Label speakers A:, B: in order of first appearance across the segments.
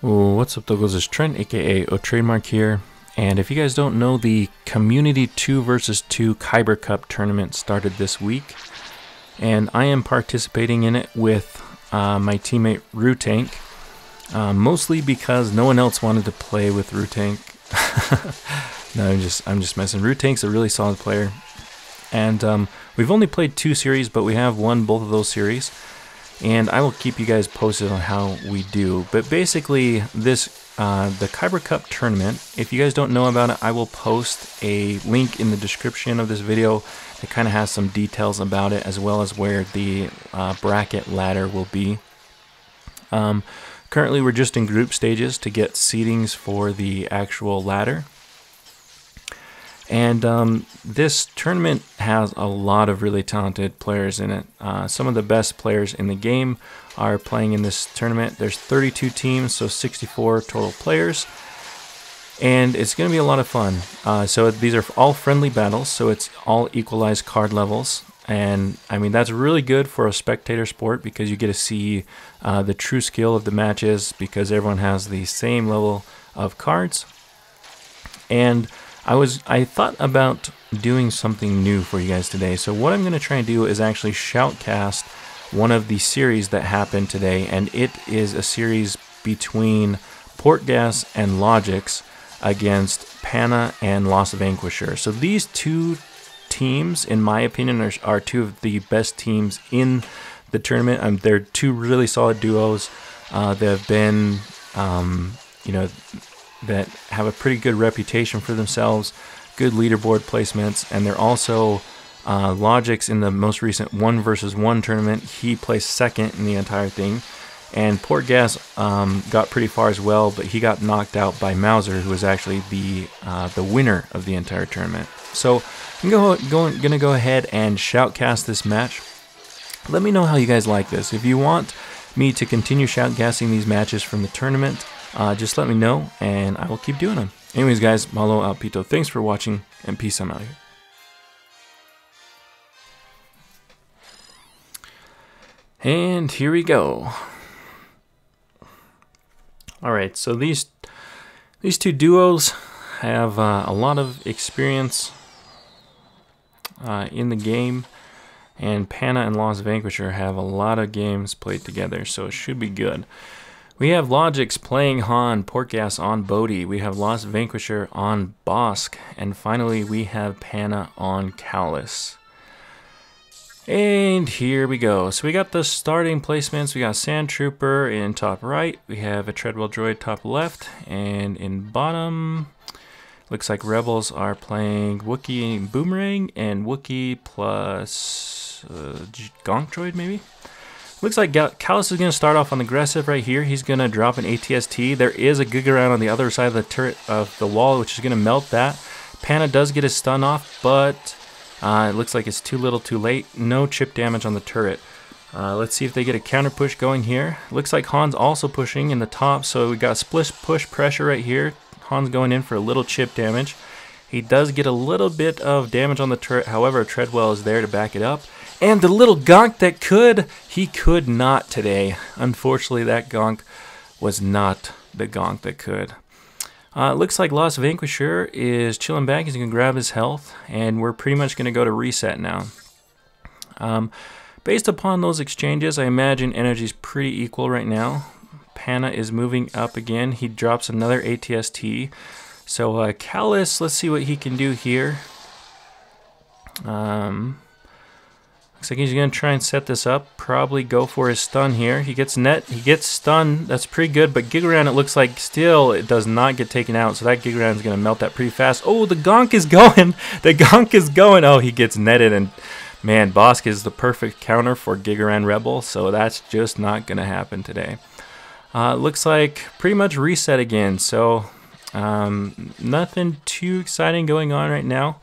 A: What's up, Tokos? It's Trent, aka TradeMark here. And if you guys don't know, the Community 2 vs 2 Kyber Cup tournament started this week. And I am participating in it with my teammate Rutank. Mostly because no one else wanted to play with Rutank. No, I'm just messing. Rutank's a really solid player. And we've only played 2 series, but we have won both of those series. And I will keep you guys posted on how we do. But basically, this the Kyber Cup tournament, if you guys don't know about it, I will post a link in the description of this video that kind of has some details about it, as well as where the bracket ladder will be. Currently, we're just in group stages to get seedings for the actual ladder. And this tournament has a lot of really talented players in it. Some of the best players in the game are playing in this tournament. There's 32 teams, so 64 total players. And it's going to be a lot of fun. So these are all friendly battles, so it's all equalized card levels. And I mean, that's really good for a spectator sport because you get to see the true skill of the matches because everyone has the same level of cards. And I thought about doing something new for you guys today. So what I'm going to try and do is actually shoutcast one of the series that happened today, and it is a series between Portgas and LoGiCz against Panna and Lost Vanquisher. So these two teams, in my opinion, are two of the best teams in the tournament. They're two really solid duos. They have been, that have a pretty good reputation for themselves, good leaderboard placements, and they're also LoGiCz in the most recent 1 vs 1 tournament. He placed second in the entire thing, and Portgas got pretty far as well, but he got knocked out by Mauser, who was actually the winner of the entire tournament. So I'm gonna go ahead and shoutcast this match. Let me know how you guys like this. If you want me to continue shoutcasting these matches from the tournament, just let me know, and I will keep doing them. Anyways, guys, Malo, aupito. Thanks for watching, and peace. I'm out here. And here we go. All right, so these two duos have a lot of experience in the game, and Panna and Lost Vanquisher have a lot of games played together, so it should be good. We have LoGiCz playing Han, Portgas on Bodhi. We have Lost Vanquisher on Bosk. And finally, we have Panna on Callus. And here we go. So we got the starting placements. We got Sand Trooper in top right. We have a Treadwell Droid top left. And in bottom, looks like Rebels are playing Wookiee and Boomerang. And Wookiee plus Gonk Droid, maybe? Looks like Callus is going to start off on aggressive right here. He's going to drop an ATST. There is a Gigaround on the other side of the turret of the wall, which is going to melt that. Panna does get his stun off, but it looks like it's too little too late. No chip damage on the turret. Let's see if they get a counter push going here. Looks like Han's also pushing in the top, so we got split push pressure right here. Han's going in for a little chip damage. He does get a little bit of damage on the turret, however, Treadwell is there to back it up. And the little Gonk that could, he could not today. Unfortunately, that Gonk was not the Gonk that could. Looks like Lost Vanquisher is chilling back. He's going to grab his health, and we're pretty much going to go to reset now. Based upon those exchanges, I imagine energy is pretty equal right now. Panna is moving up again. He drops another ATST. So Callus, let's see what he can do here. Looks like he's going to try and set this up. Probably go for his stun here. He gets net. He gets stun. That's pretty good. But Gigaround, it looks like still it does not get taken out. So that Gigaround is going to melt that pretty fast. Oh, the Gonk is going. The Gonk is going. Oh, he gets netted. And man, Bosk is the perfect counter for Gigaround Rebel. So that's just not going to happen today. Looks like pretty much reset again. So nothing too exciting going on right now.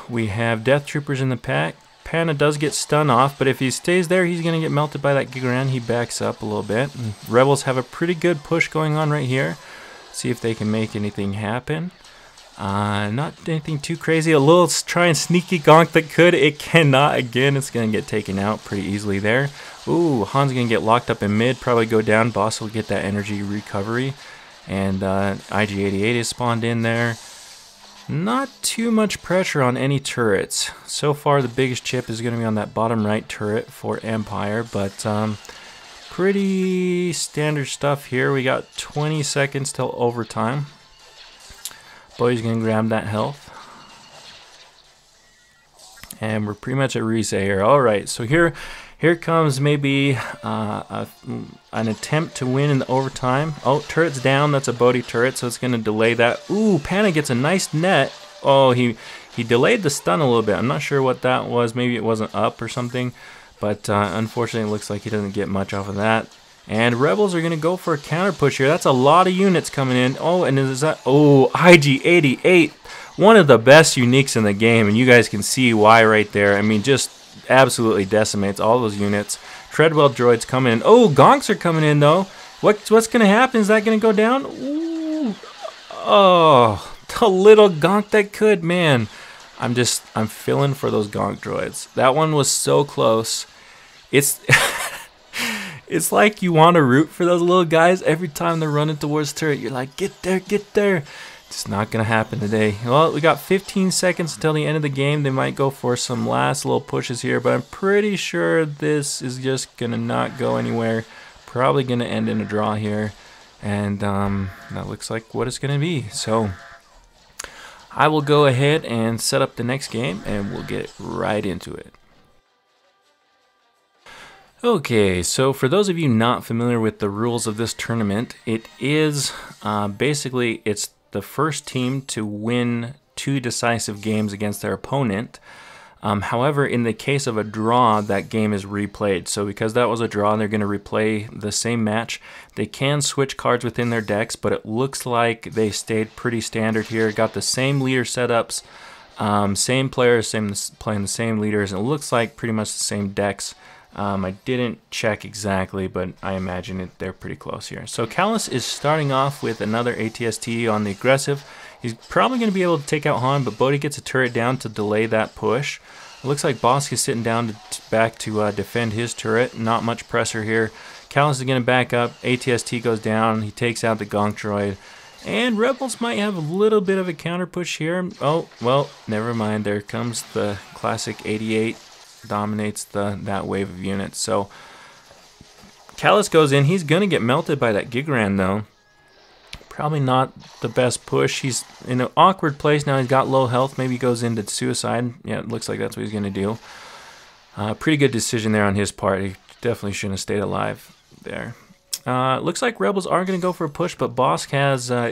A: We have Death Troopers in the pack. Panna does get stun off, but if he stays there, he's going to get melted by that Gigaround. He backs up a little bit. And Rebels have a pretty good push going on right here. See if they can make anything happen. Not anything too crazy. A little try and sneaky gonk that could. It cannot. Again, it's going to get taken out pretty easily there. Ooh, Han's going to get locked up in mid. Probably go down. Boss will get that energy recovery. And IG-88 is spawned in there. Not too much pressure on any turrets. So far, the biggest chip is going to be on that bottom right turret for Empire. But pretty standard stuff here. We got 20 seconds till overtime. Boy's going to grab that health. And we're pretty much at reset here. Alright, so here comes maybe an attempt to win in the overtime. Oh, turret's down. That's a Bodhi turret, so it's going to delay that. Ooh, Panna gets a nice net. Oh, he delayed the stun a little bit. I'm not sure what that was. Maybe it wasn't up or something. But unfortunately, it looks like he doesn't get much off of that. And Rebels are going to go for a counter push here. That's a lot of units coming in. Oh, and is that... Oh, IG-88. One of the best uniques in the game. And you guys can see why right there. I mean, just absolutely decimates all those units. Treadwell droids coming in. Oh, gonks are coming in, though. What's going to happen? Is that going to go down? Ooh. Oh, the little gonk that could. Man, I'm feeling for those gonk droids. That one was so close. It's... It's like you want to root for those little guys every time they're running towards turret. You're like, get there, get there. It's not going to happen today. Well, we got 15 seconds until the end of the game. They might go for some last little pushes here, but I'm pretty sure this is just going to not go anywhere. Probably going to end in a draw here. And that looks like what it's going to be. So I will go ahead and set up the next game, and we'll get right into it. Okay, so for those of you not familiar with the rules of this tournament, it is basically it's the first team to win 2 decisive games against their opponent. However, in the case of a draw, that game is replayed. So because that was a draw, they're going to replay the same match. They can switch cards within their decks, but it looks like they stayed pretty standard here. Got the same leader setups, same players, playing the same leaders, and it looks like pretty much the same decks. I didn't check exactly, but I imagine they're pretty close here. So Callus is starting off with another ATST on the aggressive. He's probably going to be able to take out Han, but Bodhi gets a turret down to delay that push. It looks like Bosk is sitting down back to defend his turret. Not much pressure here. Callus is going to back up. ATST goes down. He takes out the Gonk droid. And Rebels might have a little bit of a counter push here. Oh, well, never mind. There comes the classic 88. Dominates that wave of units. So Callus goes in. He's gonna get melted by that Gigaran though. Probably not the best push. He's in an awkward place now. He's got low health. Maybe he goes into suicide. Yeah, it looks like that's what he's gonna do. Pretty good decision there on his part. He definitely shouldn't have stayed alive there. Looks like Rebels are gonna go for a push, but Bosk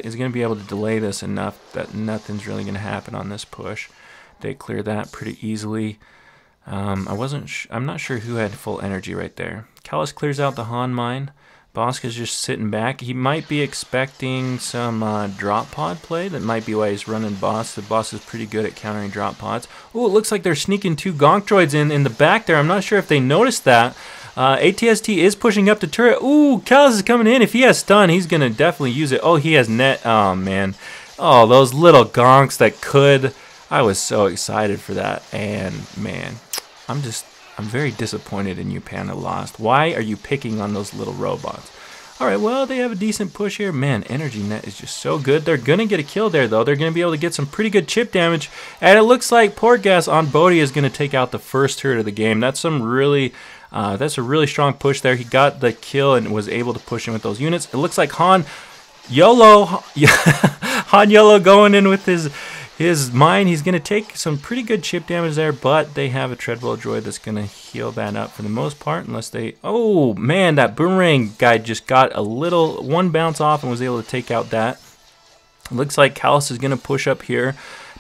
A: is gonna be able to delay this enough that nothing's really gonna happen on this push. They clear that pretty easily. I'm not sure who had full energy right there. Callus clears out the Han mine. Bosk is just sitting back. He might be expecting some drop pod play. That might be why he's running Boss. The Boss is pretty good at countering drop pods. Oh, it looks like they're sneaking 2 Gonk droids in the back there. I'm not sure if they noticed that. ATST is pushing up the turret. Ooh, Callus is coming in. If he has stun, he's going to definitely use it. Oh, he has net. Oh, man. Oh, those little Gonks that could. I was so excited for that. And, man, I'm very disappointed in you, Panna lost. Why are you picking on those little robots? Alright, well, they have a decent push here. Man, Energy Net is just so good. They're going to get a kill there, though. They're going to be able to get some pretty good chip damage. And it looks like Portgas on Bodhi is going to take out the first turret of the game. That's a really strong push there. He got the kill and was able to push in with those units. It looks like Han YOLO going in with his mine. He's going to take some pretty good chip damage there, but they have a Treadwell droid that's going to heal that up for the most part, unless they... Oh, man, that boomerang guy just got a little one bounce off and was able to take out that. It looks like Callus is going to push up here.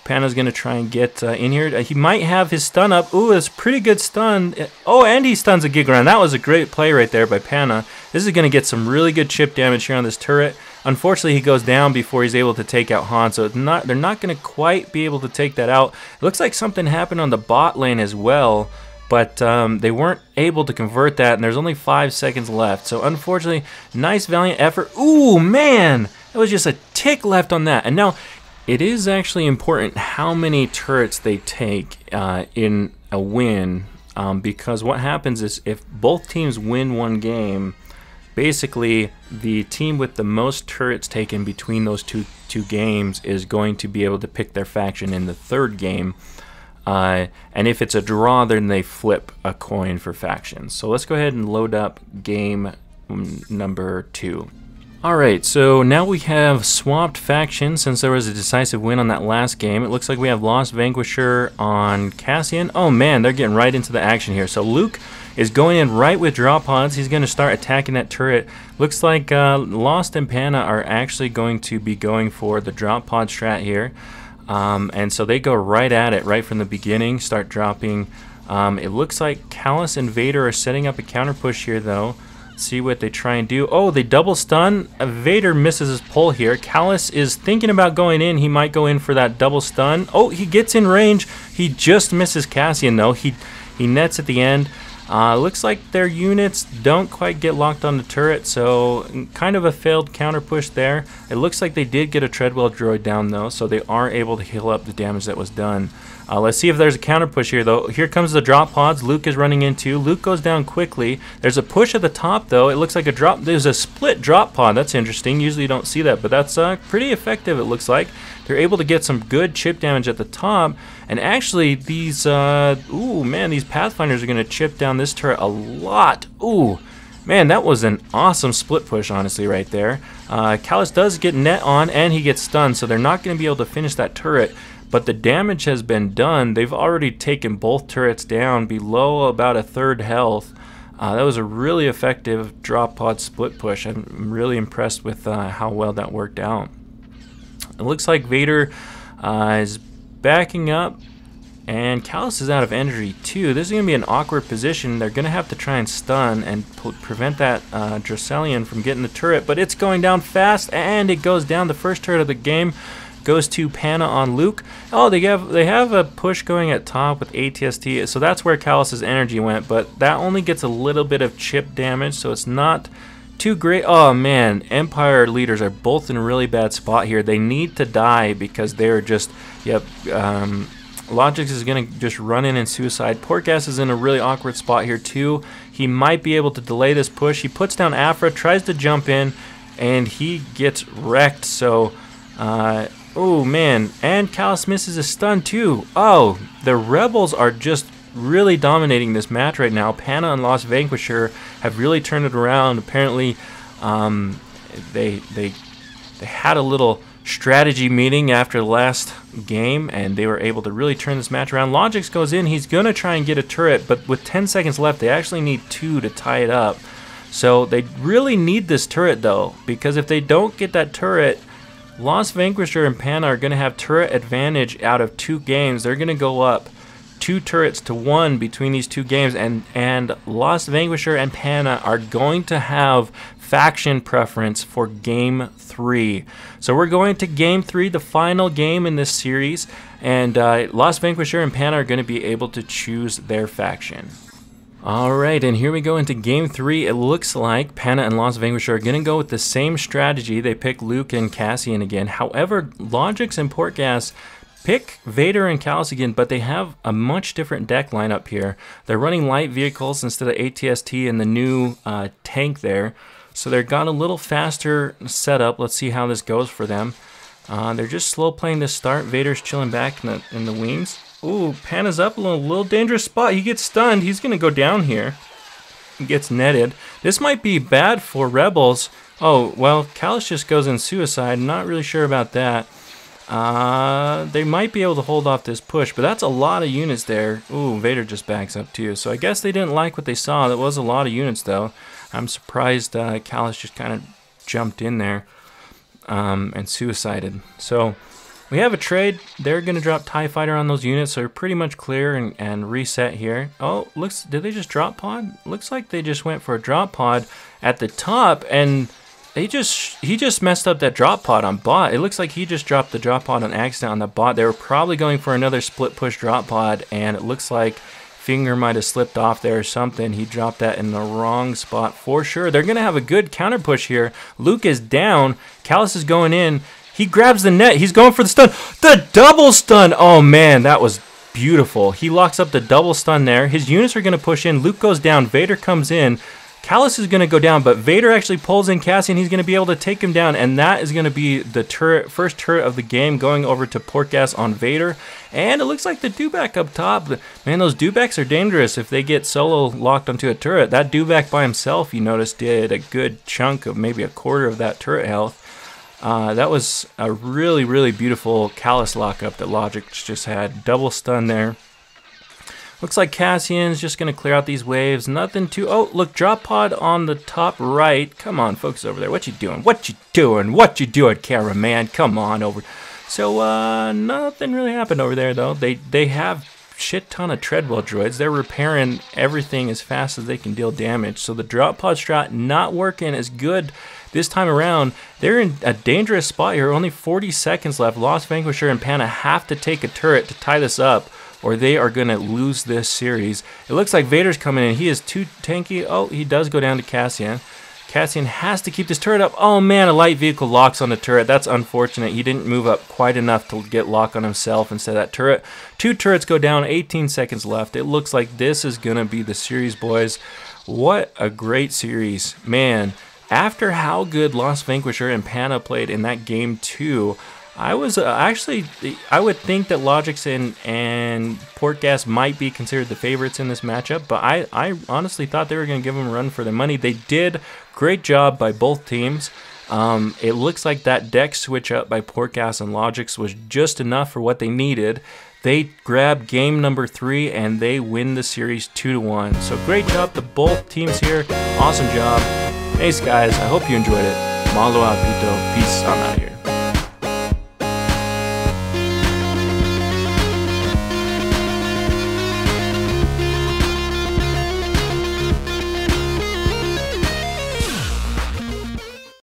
A: Panna's going to try and get in here. He might have his stun up. Ooh, it's pretty good stun. Oh, and he stuns a Gigaran. That was a great play right there by Panna. This is going to get some really good chip damage here on this turret. Unfortunately, he goes down before he's able to take out Han, so they're not going to quite be able to take that out. It looks like something happened on the bot lane as well, but they weren't able to convert that, and there's only 5 seconds left. So unfortunately, nice valiant effort. Ooh, man! That was just a tick left on that. And now, It is actually important how many turrets they take in a win, because what happens is if both teams win one game, basically the team with the most turrets taken between those two games is going to be able to pick their faction in the third game. And if it's a draw, then they flip a coin for factions. So let's go ahead and load up game number 2. Alright, so now we have swapped factions since there was a decisive win on that last game. It looks like we have Lost Vanquisher on Cassian. Oh man, they're getting right into the action here. So Luke is going in right with drop pods. He's going to start attacking that turret. Looks like Lost and Panna are actually going to be going for the drop pod strat here. And so they go right at it right from the beginning, start dropping. It looks like Callus and Vader are setting up a counter push here though. See what they try and do. Oh, they double stun. Vader misses his pull here. Callus is thinking about going in. He might go in for that double stun. Oh, he gets in range. He just misses Cassian though. He nets at the end. Looks like their units don't quite get locked on the turret, so kind of a failed counter push there. It looks like they did get a treadwell droid down though, so they are able to heal up the damage that was done. Let's see if there's a counter push here though. Here comes the drop pods. Luke is running into. Luke goes down quickly. There's a push at the top though. It looks like a drop. There's a split drop pod. That's interesting. Usually you don't see that, but that's pretty effective. It looks like they're able to get some good chip damage at the top. And actually, these ooh man, these Pathfinders are gonna chip down this turret a lot. Ooh. Man, that was an awesome split push, honestly, right there. Callus does get net on, and he gets stunned, so they're not going to be able to finish that turret. But the damage has been done. They've already taken both turrets down below about a third health. That was a really effective drop pod split push. I'm really impressed with how well that worked out. It looks like Vader is backing up, and Callus is out of energy too. This is going to be an awkward position. They're going to have to try and stun and prevent that Dracelian from getting the turret, but it's going down fast, and it goes down. The first turret of the game goes to Panna on Luke. Oh, they have a push going at top with ATST, so that's where Callus's energy went, but that only gets a little bit of chip damage, so it's not too great. Oh man, Empire leaders are both in a really bad spot here. They need to die because they're just, yep, LoGiCz is going to just run in and suicide. Portgas is in a really awkward spot here too. He might be able to delay this push. He puts down Afra, tries to jump in, and he gets wrecked, so oh man, and Callus misses a stun too. Oh, the Rebels are just really dominating this match right now. Panna and Lost Vanquisher have really turned it around. Apparently, they had a little strategy meeting after the last game, and they were able to really turn this match around. LoGiCz goes in. He's going to try and get a turret, but with 10 seconds left, they actually need 2 to tie it up. So they really need this turret, though, because if they don't get that turret, Lost Vanquisher and Panna are going to have turret advantage out of 2 games. They're going to go up 2 turrets to 1 between these 2 games, and Lost Vanquisher and Panna are going to have faction preference for game 3. So we're going to game 3, the final game in this series, and Lost Vanquisher and Panna are going to be able to choose their faction. Alright, and here we go into game 3. It looks like Panna and Lost Vanquisher are going to go with the same strategy. They pick Luke and Cassian again. However, LoGiCz and Portgas pick Vader and Callus again, but they have a much different deck lineup here. They're running light vehicles instead of ATST and the new tank there. So they're got a little faster setup. Let's see how this goes for them. They're just slow playing this start. Vader's chilling back in the wings. Ooh, Panna's up a little dangerous spot. He gets stunned. He's going to go down here. He gets netted. This might be bad for Rebels. Oh, well, Callus just goes in suicide. Not really sure about that. They might be able to hold off this push, but that's a lot of units there. Ooh, Vader just backs up too. So I guess they didn't like what they saw. That was a lot of units, though. I'm surprised Callus just kind of jumped in there and suicided. So we have a trade. They're going to drop TIE Fighter on those units, so they're pretty much clear and reset here. Oh, did they just drop pod? Looks like they just went for a drop pod at the top, and he just messed up that drop pod on bot. It looks like he just dropped the drop pod on accident on the bot. They were probably going for another split push drop pod, and it looks like finger might have slipped off there or something. He dropped that in the wrong spot for sure. They're going to have a good counter push here. Luke is down. Callus is going in. He grabs the net. He's going for the stun. The double stun. Oh, man, that was beautiful. He locks up the double stun there. His units are going to push in. Luke goes down. Vader comes in. Callus is going to go down, but Vader actually pulls in Cassian. He's going to be able to take him down, and that is going to be the first turret of the game going over to Portgas on Vader. And it looks like the dewback up top. Man, those dewbacks are dangerous if they get solo locked onto a turret. That dewback by himself, you notice, did a good chunk of maybe a quarter of that turret health. That was a really, really beautiful Callus lockup that LoGiCz just had. Double stun there. Looks like Cassian's just going to clear out these waves. Nothing too... Oh, look, drop pod on the top right. Come on, folks over there. What you doing? What you doing? What you doing, cameraman? Come on over. So, nothing really happened over there, though. They have shit ton of treadwell droids. They're repairing everything as fast as they can deal damage. So the drop pod strat not working as good this time around. They're in a dangerous spot here. Only 40 seconds left. Lost Vanquisher and Panna have to take a turret to tie this up, or they are going to lose this series. It looks like Vader's coming in. He is too tanky. Oh, he does go down to Cassian. Cassian has to keep this turret up. Oh, man, a light vehicle locks on the turret. That's unfortunate. He didn't move up quite enough to get lock on himself instead of that turret. 2 turrets go down, 18 seconds left. It looks like this is going to be the series, boys. What a great series. Man, after how good Lost Vanquisher and Panna played in that game 2, I was actually, I would think that LoGiCz and Portgas might be considered the favorites in this matchup, but I honestly thought they were going to give them a run for their money. They did. Great job by both teams. It looks like that deck switch up by Portgas and LoGiCz was just enough for what they needed. They grab game number 3 and they win the series 2-1. So great job to both teams here. Awesome job. Thanks, guys. I hope you enjoyed it. Malo, aupito. Peace. I'm out of here.